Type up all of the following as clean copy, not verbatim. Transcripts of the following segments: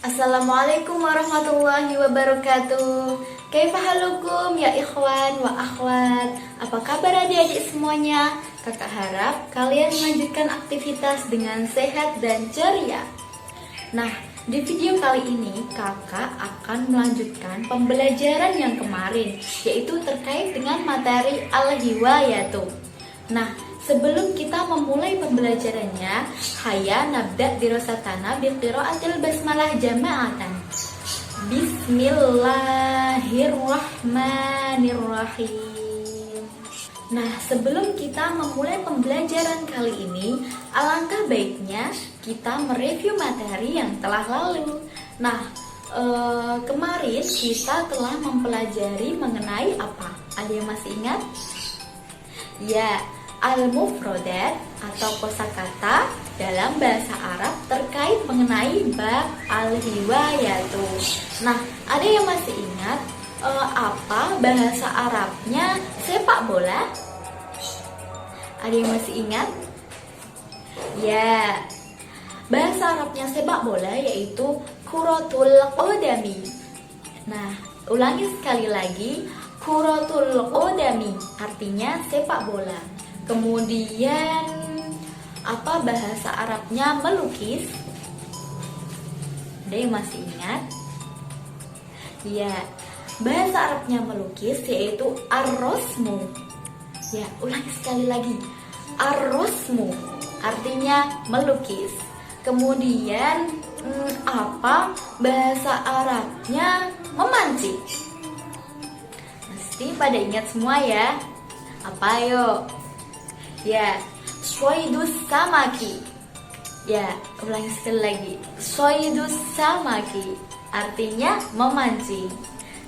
Assalamualaikum warahmatullahi wabarakatuh. Kaifa halukum ya ikhwan wa akhwat. Apa kabar adik-adik semuanya? Kakak harap kalian melanjutkan aktivitas dengan sehat dan ceria. Nah, di video kali ini kakak akan melanjutkan pembelajaran yang kemarin, yaitu terkait dengan materi al-hiwayatu. Nah, sebelum kita memulai pembelajarannya, hayya nabda dirasatana biqiraatil basmalah jama'atan. Bismillahirrahmanirrahim. Nah, sebelum kita memulai pembelajaran kali ini, alangkah baiknya kita mereview materi yang telah lalu. Nah, kemarin kita telah mempelajari mengenai apa? Ada yang masih ingat? Ya, al-mufrodat atau kosakata dalam bahasa Arab terkait mengenai bab al-hiwayatu. Nah, ada yang masih ingat apa bahasa Arabnya sepak bola? Ada yang masih ingat? Ya, bahasa Arabnya sepak bola yaitu kuratul qadami. Nah, ulangi sekali lagi, kuratul qadami artinya sepak bola. Kemudian apa bahasa Arabnya melukis? Ada yang masih ingat? Ya, bahasa Arabnya melukis yaitu ar-rasmu. Ya, ulangi sekali lagi, ar-rasmu artinya melukis. Kemudian apa bahasa Arabnya memancing? Mesti pada ingat semua ya. Apa yuk? Ya, soidus samaki. Ya, ulangi sekali lagi, soidus samaki artinya memancing.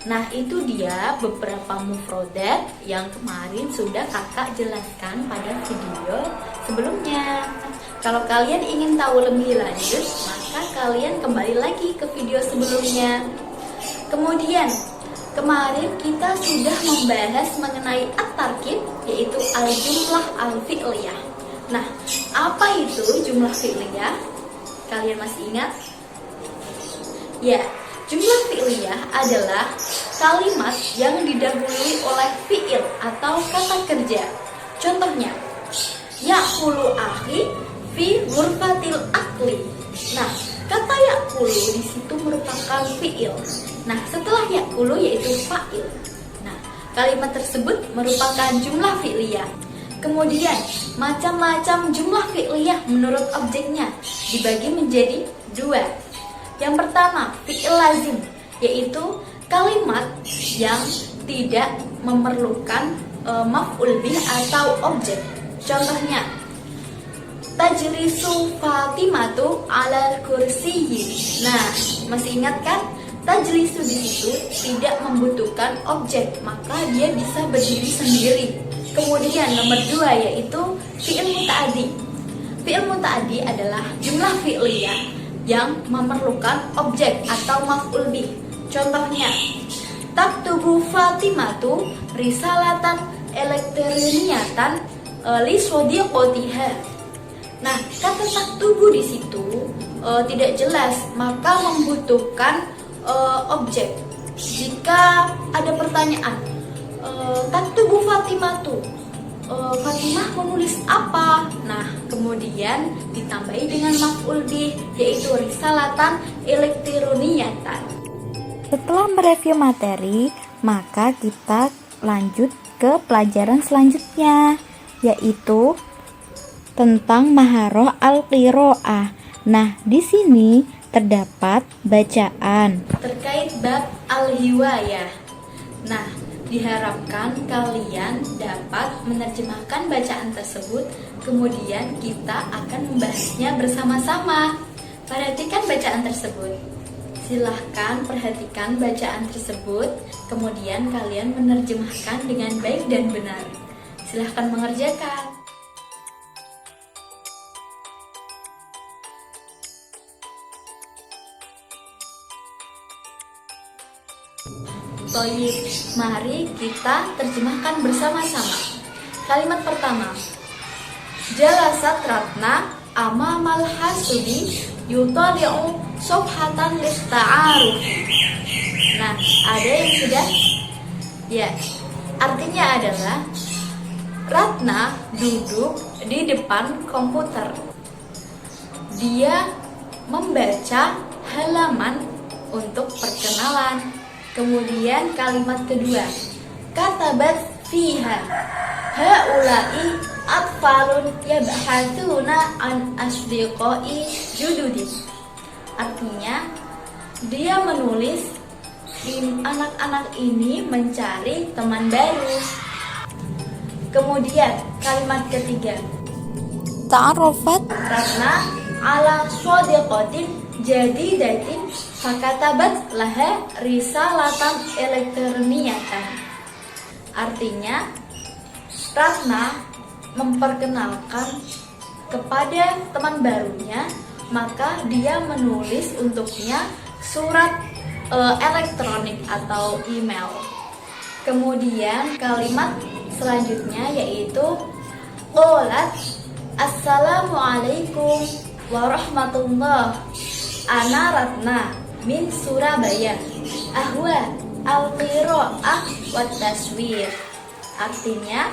Nah, itu dia beberapa mufrodat yang kemarin sudah kakak jelaskan pada video sebelumnya. Kalau kalian ingin tahu lebih lanjut, maka kalian kembali lagi ke video sebelumnya. Kemudian kemarin kita sudah membahas mengenai at-tarkib, yaitu al-jumlah al-fi'liyah. Nah, apa itu jumlah fi'liyah? Kalian masih ingat? Ya, jumlah fi'liyah adalah kalimat yang didahului oleh fi'il atau kata kerja. Contohnya, ya'kulu akhi fi ghurfatil akli. Nah, kata ya'kulu di situ merupakan fi'il. Nah, setelah ya'kulu yaitu fa'il. Nah, kalimat tersebut merupakan jumlah fi'liyah. Kemudian, macam-macam jumlah fi'liyah menurut objeknya dibagi menjadi dua. Yang pertama, fi'il lazim, yaitu kalimat yang tidak memerlukan maf'ul bih atau objek. Contohnya, tajlisu Fatimatu alal kursiyyi. Nah, masih ingat kan? Tajlisu di situ tidak membutuhkan objek, maka dia bisa berdiri sendiri. Kemudian nomor 2 yaitu fi'il muta'addi. Fi'il muta'addi adalah jumlah fi'liyah yang memerlukan objek atau maf'ul bih. Contohnya, taktubu Fatimatu risalatan elektroniyatan li sodiqotiha. Nah, kata taktubu di situ tidak jelas, maka membutuhkan objek. Jika ada pertanyaan, taktubu Fatimatu, Fatimah menulis apa? Nah, kemudian ditambahi dengan maf'ul bih, yaitu risalatan elektroniyatan. Setelah mereview materi, maka kita lanjut ke pelajaran selanjutnya, yaitu tentang maharoh al-qiraah. Nah, di sini terdapat bacaan terkait bab al-hiwayah. Nah, diharapkan kalian dapat menerjemahkan bacaan tersebut, kemudian kita akan membahasnya bersama-sama. Perhatikan bacaan tersebut. Silahkan perhatikan bacaan tersebut, kemudian kalian menerjemahkan dengan baik dan benar. Silahkan mengerjakan. Toyib, mari kita terjemahkan bersama-sama. Kalimat pertama, Jalasat Ratna amamal hasudi yutadi'u Sobhatan lista'aruf. Nah, ada yang sudah? Ya, artinya adalah Ratna duduk di depan komputer. Dia membaca halaman untuk perkenalan. Kemudian kalimat kedua, katabat fiha haula'i atfalun yabhatsuna an asdiqai jududin. Artinya, dia menulis anak-anak ini mencari teman baru. Kemudian kalimat ketiga, Ta'arrafat Ratna ala shodiqatin jadidatin fakatabat laha risalatan elektroniyatan. Artinya, Ratna memperkenalkan kepada teman barunya, maka dia menulis untuknya surat elektronik atau email. Kemudian kalimat selanjutnya yaitu qolat assalamualaikum warahmatullah, ana Ratna min Surabaya, ahwa al-qira'ah wa taswir. Artinya,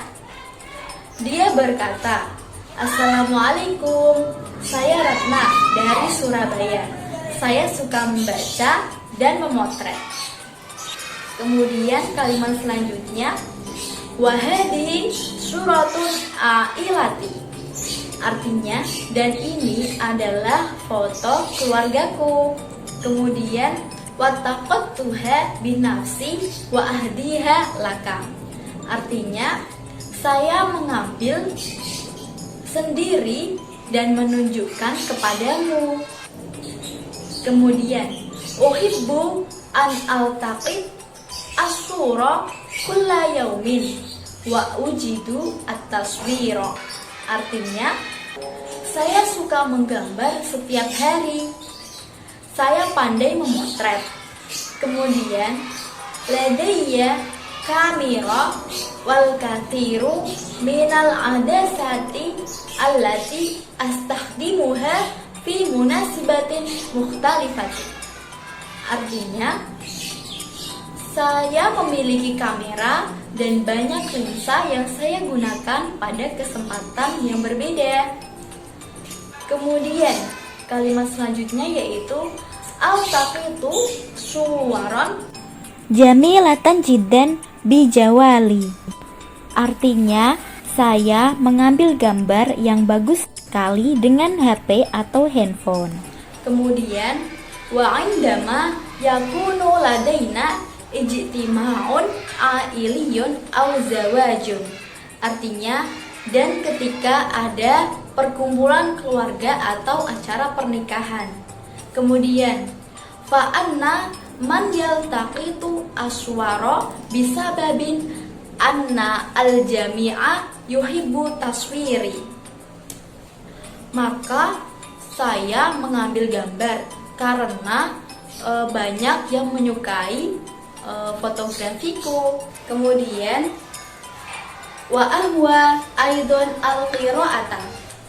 dia berkata, assalamualaikum, saya Ratna dari Surabaya, saya suka membaca dan memotret. Kemudian kalimat selanjutnya, wahadi suratun ailati. Artinya, dan ini adalah foto keluargaku. Kemudian, wattaqattuha binafsi wa ahdiha laka. Artinya, saya mengambil sendiri dan menunjukkan kepadamu. Kemudian, uhibbu an altaqit as-sura kulla yaumin wa ujidu at-taswira. Artinya, saya suka menggambar setiap hari. Saya pandai memotret. Kemudian, ladayya kamera wal kathiru minal adasati allati astakhdimuha fi munasibatin mukhtalifatin. Artinya, saya memiliki kamera dan banyak lensa yang saya gunakan pada kesempatan yang berbeda. Kemudian, kalimat selanjutnya yaitu al-taqitu suwaron jamilatan jiddan bijawali. Artinya, saya mengambil gambar yang bagus sekali dengan HP atau handphone. Kemudian, wa indama yakunu ladaina ijtima'un ailiyun aw zawajun. Artinya, dan ketika ada perkumpulan keluarga atau acara pernikahan. Kemudian, fa anna man yaltaqitu aswara bisababin anna al-jami'a yuhibbu taswiri. Maka saya mengambil gambar karena banyak yang menyukai fotografiku. Kemudian wa ahwa aidon al-qira'ata,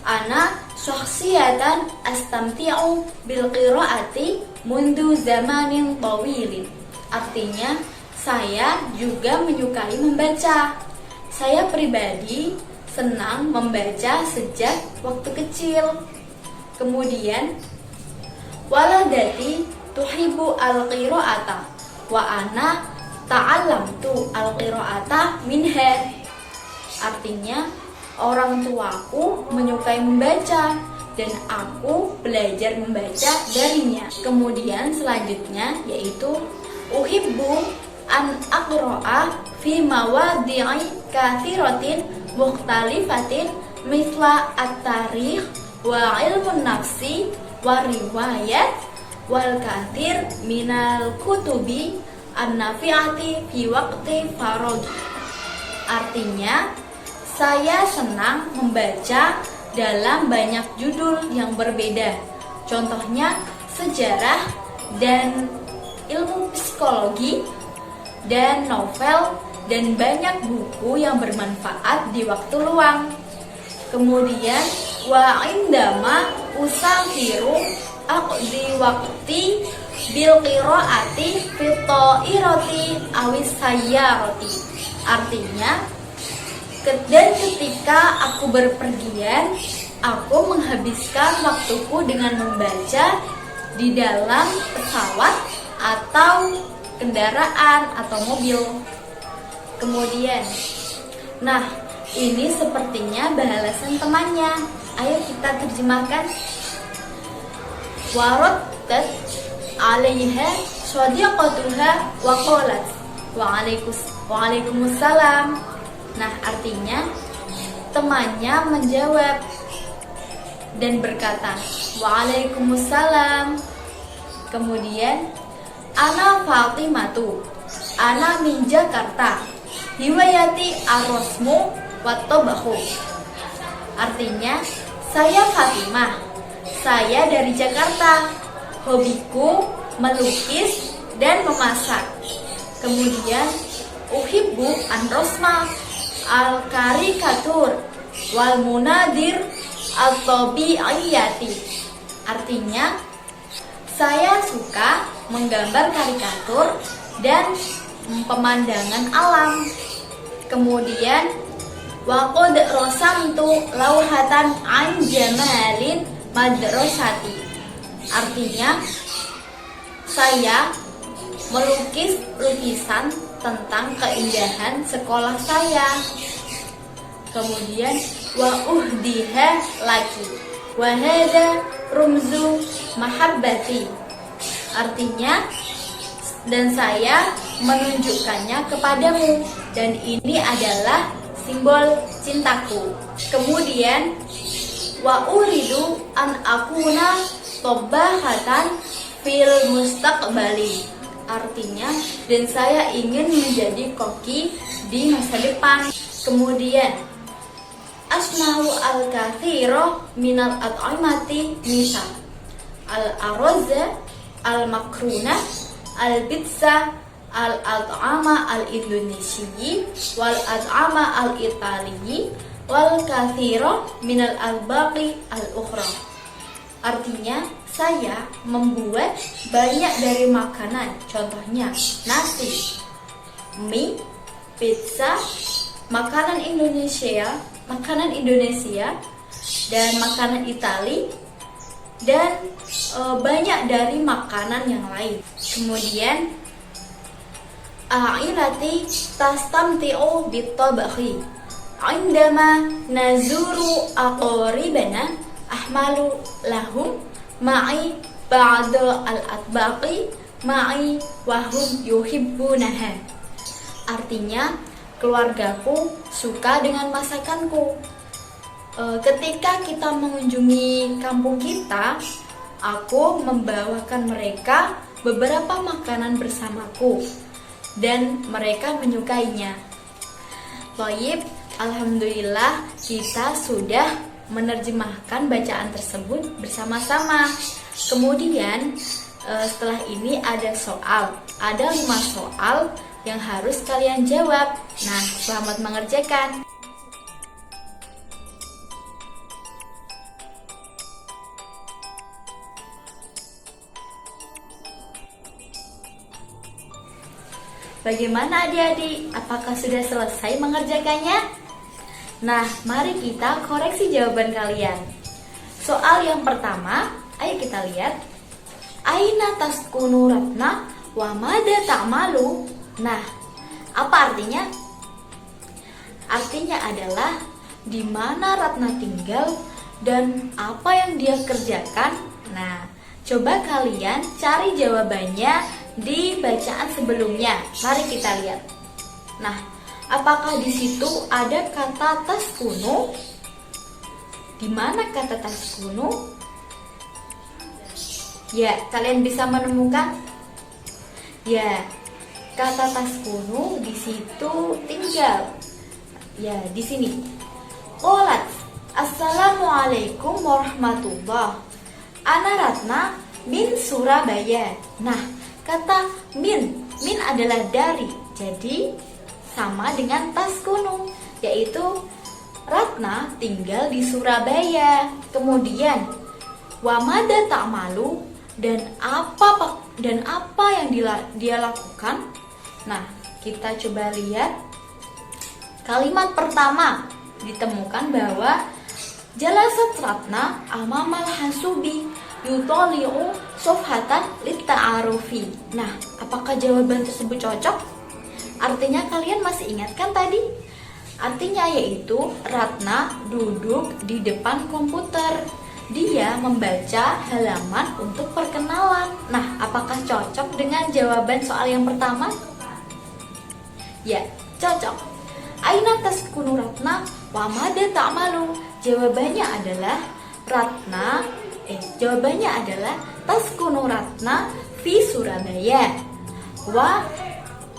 ana syakhsiyatan astamti'u bil qira'ati mundu zamanin tawilin. Artinya, saya juga menyukai membaca. Saya pribadi senang membaca sejak waktu kecil. Kemudian, waladati tuhibbu al-qira'ata wa ana ta'allamtu al-qira'ata minha. Artinya, orang tuaku menyukai membaca dan aku belajar membaca darinya. Kemudian selanjutnya yaitu uhibbu an aqra'a fi mawadi'i katsiratin mukhtalifatin mithla at-tarikh wa ilmun nafsi wa riwayat wal katsir minal kutubi an-nafi'ati fi waqti faraghi. Artinya, saya senang membaca dalam banyak judul yang berbeda. Contohnya sejarah dan ilmu psikologi dan novel dan banyak buku yang bermanfaat di waktu luang. Kemudian wa indama usafiru aqdi waqti bil qiraati fi ta'irati awis sayyarati. Artinya, dan ketika aku berpergian, aku menghabiskan waktuku dengan membaca di dalam pesawat atau kendaraan atau mobil. Kemudian, nah ini sepertinya balasan temannya. Ayo kita terjemahkan. Waraddat 'alaiha shadiqatuha wa qalat waalaikumsalam. Nah, artinya temannya menjawab dan berkata waalaikumsalam. Kemudian, ana Fatimatu, ana min Jakarta, hiwayati arrosmu wattobahu. Artinya, saya Fatimah, saya dari Jakarta, hobiku melukis dan memasak. Kemudian, uhibbu an rosma al karikatur wal munadir al tabi'iyati. Artinya, saya suka menggambar karikatur dan pemandangan alam. Kemudian, wa qad rasamtu lauhatan an jamalin madrasati. Artinya, saya melukis lukisan tentang keindahan sekolah saya. Kemudian, wa uhdiha laki wa hada rumzu mahabbati. Artinya, dan saya menunjukkannya kepadamu, dan ini adalah simbol cintaku. Kemudian, wa uridu an akuna tobbahatan fil mustaqbali. Artinya, dan saya ingin menjadi koki di masa depan. Kemudian, asna'u al-kathiro minal at'imati misal al-arroza, al-makruna, al-pizza, al-at'ama al-indonesiyi, wal-at'ama al-italiyi, wal-kathiro minal al-baqi al-ukhra. Artinya, saya membuat banyak dari makanan, contohnya nasi, mie, pizza, makanan Indonesia, dan makanan Itali, dan banyak dari makanan yang lain. Kemudian, a'ilati tastamti'u bitabakhi indama nazuru aqribana ahmalu lahum ma'i ba'da al-atbaqi ma'i wahum yuhibbunaha. Artinya, keluargaku suka dengan masakanku. Ketika kita mengunjungi kampung kita, aku membawakan mereka beberapa makanan bersamaku dan mereka menyukainya. Baik, alhamdulillah kita sudah menerjemahkan bacaan tersebut bersama-sama. Kemudian setelah ini ada soal. Ada 5 soal yang harus kalian jawab. Nah, selamat mengerjakan. Bagaimana adik-adik? Apakah sudah selesai mengerjakannya? Nah, mari kita koreksi jawaban kalian. Soal yang pertama, ayo kita lihat. Aina taskunu Ratna wa mada ta'malu? Nah, apa artinya? Artinya adalah di mana Ratna tinggal dan apa yang dia kerjakan. Nah, coba kalian cari jawabannya di bacaan sebelumnya. Mari kita lihat. Nah, apakah di situ ada kata taskunu? Di mana kata taskunu? Ya, kalian bisa menemukan? Ya, kata taskunu di situ tinggal. Ya, di sini. Qolat, assalamualaikum warahmatullah. Ana Ratna min Surabaya. Nah, kata min adalah dari. Jadi sama dengan taskunu, yaitu Ratna tinggal di Surabaya. Kemudian Wa mada ta'malu, dan apa yang dia lakukan. Nah, kita coba lihat kalimat pertama. Ditemukan bahwa jalasat Ratna amamal hasubi yutoli'u sofhatan litta'arufi. Nah, apakah jawaban tersebut cocok? Artinya kalian masih ingat kan tadi? Artinya yaitu Ratna duduk di depan komputer. Dia membaca halaman untuk perkenalan. Nah, apakah cocok dengan jawaban soal yang pertama? Ya, cocok. Aina taskunu Ratna wa mada ta'malu. Jawabannya adalah taskunu Ratna fi Surabaya wa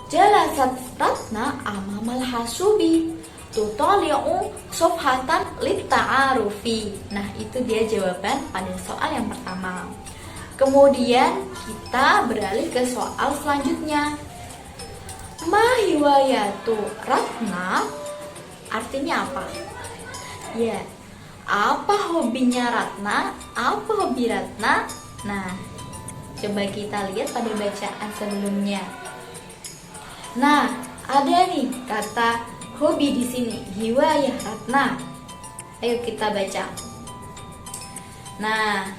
jalasat Ratna amamal hasubi tutoli'u sofhatan litta'arufi. Nah, itu dia jawaban pada soal yang pertama. Kemudian kita beralih ke soal selanjutnya. Ma hiwayatu Ratna, artinya apa? Ya, apa hobinya Ratna? Apa hobi Ratna? Nah, coba kita lihat pada bacaan sebelumnya. Nah, ada nih kata hobi di sini, hiwayah Ratna. Ayo kita baca. Nah,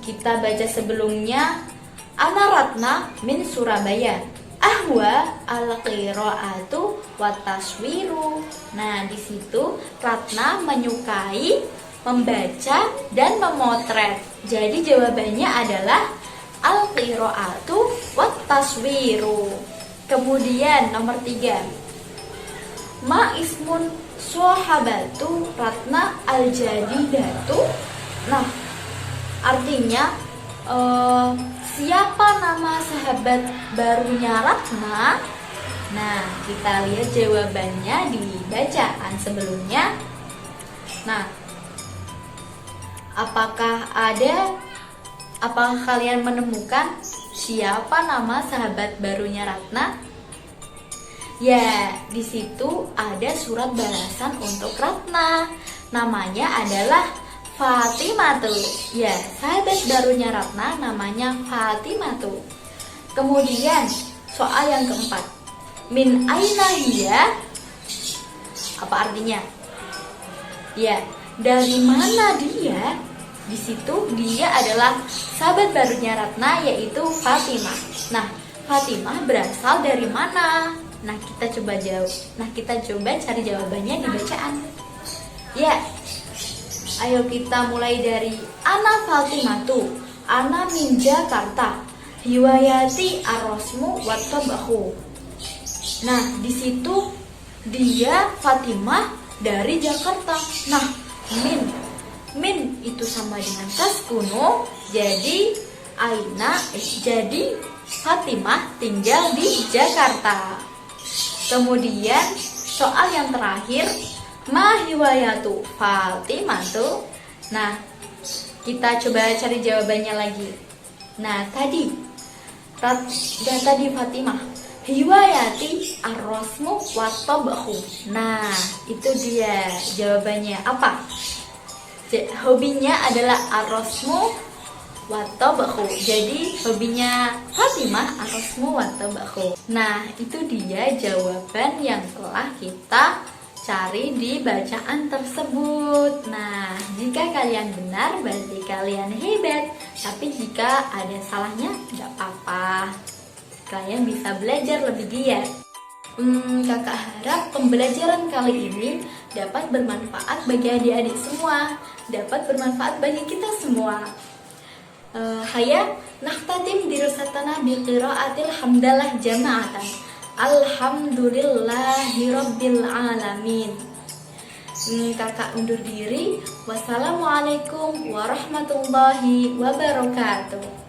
kita baca sebelumnya. Ana Ratna min Surabaya. Ahwa al-qira'atu wa taswiru. Nah, di situ Ratna menyukai membaca dan memotret. Jadi jawabannya adalah al-qira'atu wa taswiru. Kemudian nomor 3. Ma ismun sohabatu Ratna al-jadidatu. Nah, artinya siapa nama sahabat barunya Ratna? Nah, kita lihat jawabannya di bacaan sebelumnya. Nah, apakah kalian menemukan siapa nama sahabat barunya Ratna? Ya, di situ ada surat balasan untuk Ratna. Namanya adalah Fatimatu. Ya, sahabat barunya Ratna namanya Fatimatu. Kemudian soal yang keempat. Min aina hiya? Apa artinya? Ya, dari mana dia? Di situ dia adalah sahabat barunya Ratna, yaitu Fatimah. Nah, Fatimah berasal dari mana? Nah, kita coba cari jawabannya di bacaan. Ya, ayo kita mulai dari Ana Fatimatu, Ana min Jakarta, hiwayati arosmu wattabahu. Nah, di situ dia Fatimah dari Jakarta. Nah, min itu sama dengan taskunu, jadi jadi Fatimah tinggal di Jakarta. Kemudian soal yang terakhir, ma hiwayatu Fatimatu. Nah, kita coba cari jawabannya lagi. Nah, tadi Fatimah, hiwayati arrosmu wattabahu. Nah, itu dia jawabannya. Apa? Hobinya adalah arrosmu wattabahu. Jadi hobinya Fatimah arrosmu wattabahu. Nah, itu dia jawaban yang telah kita cari di bacaan tersebut. Nah, jika kalian benar berarti kalian hebat. Tapi jika ada salahnya tidak apa-apa. Kalian bisa belajar lebih giat. Kakak harap pembelajaran kali ini dapat bermanfaat bagi adik-adik semua, dapat bermanfaat bagi kita semua. Haya nahtatim dirusatana biqiraatil hamdalah jama'atan. Alhamdulillahirabbil alamin. Kakak undur diri. Wassalamualaikum warahmatullahi wabarakatuh.